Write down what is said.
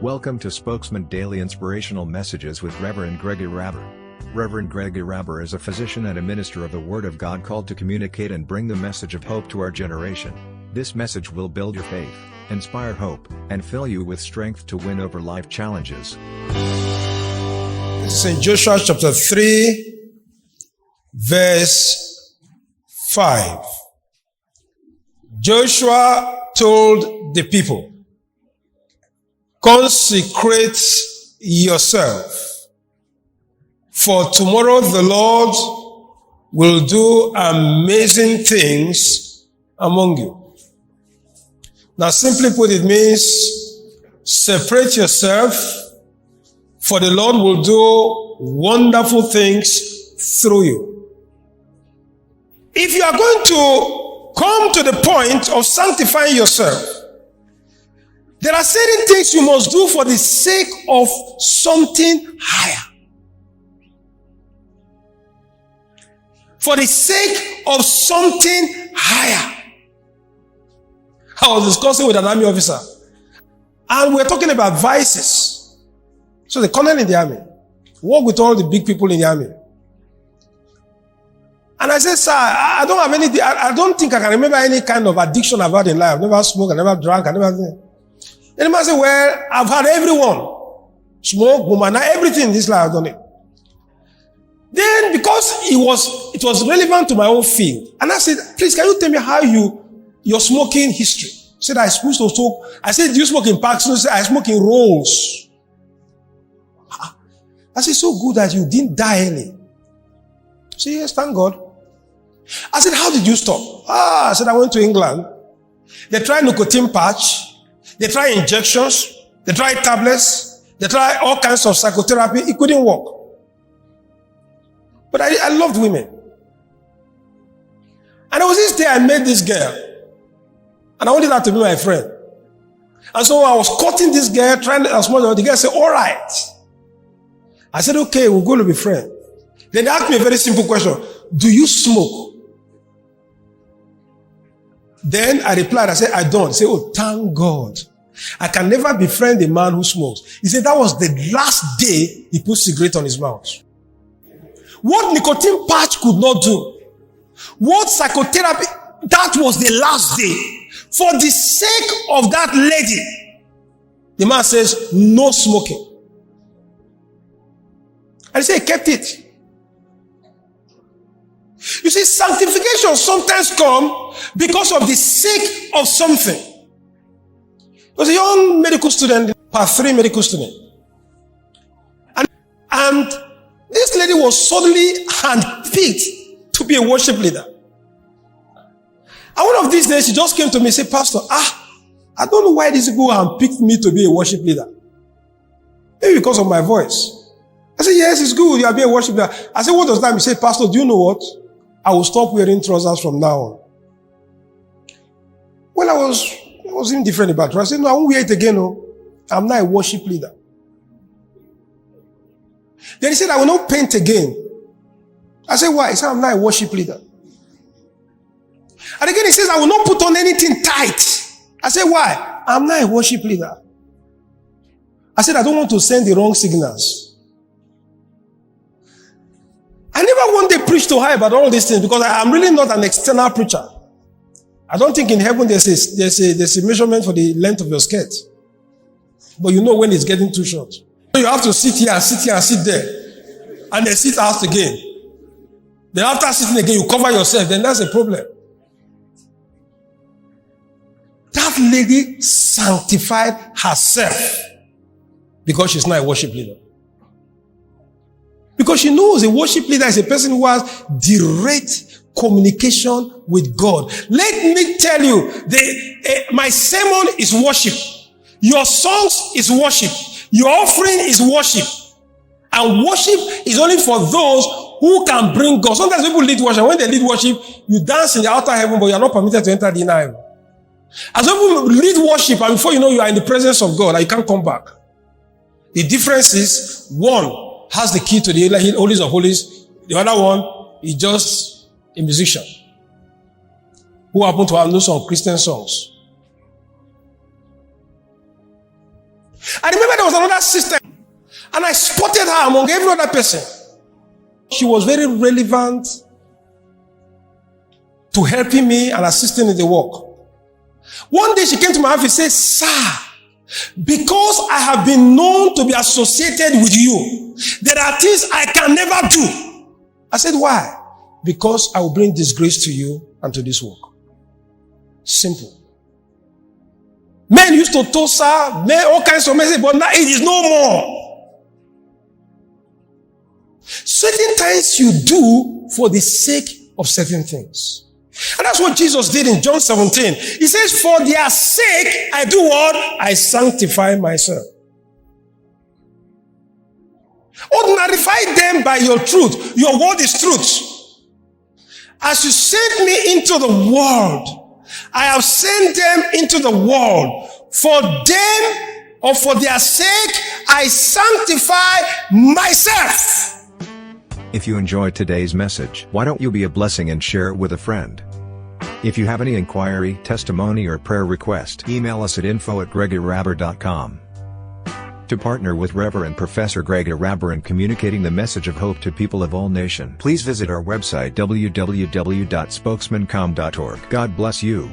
Welcome to Spokesman Daily Inspirational Messages with Reverend Gregory Rabber. Reverend Gregory Rabber is a physician and a minister of the Word of God called to communicate and bring the message of hope to our generation. This message will build your faith, inspire hope, and fill you with strength to win over life challenges. This is in Joshua chapter 3, verse 5. Joshua told the people, "Consecrate yourself, for tomorrow the Lord will do amazing things among you." Now, simply put, it means separate yourself, for the Lord will do wonderful things through you. If you are going to come to the point of sanctifying yourself, there are certain things you must do for the sake of something higher. For the sake of something higher. I was discussing with an army officer, and we're talking about vices. So the colonel in the army worked with all the big people in the army. And I said, "Sir, I don't think I can remember any kind of addiction I've had in life. I've never smoked, I never drank, I never..." And the man said, "Well, I've had everyone. Smoke, woman, everything in this life, I've done it." Then, because it was relevant to my own field, and I said, "Please, can you tell me how your smoking history?" He said, "I supposed to smoke." I said, "Do you smoke in packs?" He said, "I smoke in rolls." I said, "So good that you didn't die early." He said, "Yes, thank God." I said, "How did you stop?" I said, "I went to England. They tried nicotine patch. They tried injections. They tried tablets. They tried all kinds of psychotherapy. It couldn't work. But I loved women. And there was this day I met this girl. And I wanted her to be my friend. And so I was courting this girl, trying to smoke. The girl said, "All right." I said, "Okay, we're going to be friends." Then they asked me a very simple question. "Do you smoke?" Then I replied, I said, "I don't." He said, "Oh, thank God. I can never befriend a man who smokes." He said that was the last day he put cigarette on his mouth. What nicotine patch could not do, what psychotherapy, that was the last day. For the sake of that lady, the man says, "No smoking." And he said he kept it. You see, sanctification sometimes comes because of the sake of something. There was a young medical student, part 3 medical student. And this lady was suddenly handpicked to be a worship leader. And one of these days, she just came to me and said, "Pastor, I don't know why these people handpicked me to be a worship leader. Maybe because of my voice." I said, "Yes, it's good. You'll be a worship leader." I said, "What does that mean?" He said, "Pastor, do you know what? I will stop wearing trousers from now on." Well, I was indifferent about it. I said, "No, I won't wear it again. No. I'm not a worship leader." Then he said, "I will not paint again." I said, "Why?" He said, "I'm not a worship leader." And again he says, "I will not put on anything tight." I said, "Why?" "I'm not a worship leader." I said, "I don't want to send the wrong signals." I never one day preach to her about all these things because I'm really not an external preacher. I don't think in heaven there's a measurement for the length of your skirt. But you know when it's getting too short. You have to sit here and sit here and sit there. And then sit out again. Then after sitting again, you cover yourself. Then that's a problem. That lady sanctified herself because she's not a worship leader. Because she knows a worship leader is a person who has direct communication with God. Let me tell you, my sermon is worship. Your songs is worship. Your offering is worship. And worship is only for those who can bring God. Sometimes people lead worship. When they lead worship, you dance in the outer heaven, but you are not permitted to enter the inner heaven. As people lead worship, and before you know, you are in the presence of God, and you can't come back. The difference is, one has the key to the holies of holies. The other one is just a musician who happen to have know some Christian songs. I remember was another sister, and I spotted her among every other person. She was very relevant to helping me and assisting in the work. One day she came to my office and said, "Sir, because I have been known to be associated with you, there are things I can never do." I said, "Why?" "Because I will bring disgrace to you and to this work." Simple. Men used to toast her, men all kinds of messages, but now it is no more. Certain things you do for the sake of certain things. And that's what Jesus did in John 17. He says, "For their sake, I do what? I sanctify myself." Ordinarify them by your truth. Your word is truth. As you sent me into the world, I have sent them into the world. For them, or for their sake, I sanctify myself. If you enjoyed today's message, why don't you be a blessing and share it with a friend? If you have any inquiry, testimony, or prayer request, email us at info@gregorabber.com. To partner with Reverend Professor Gregor Rabber in communicating the message of hope to people of all nations, please visit our website www.spokesmancom.org. God bless you.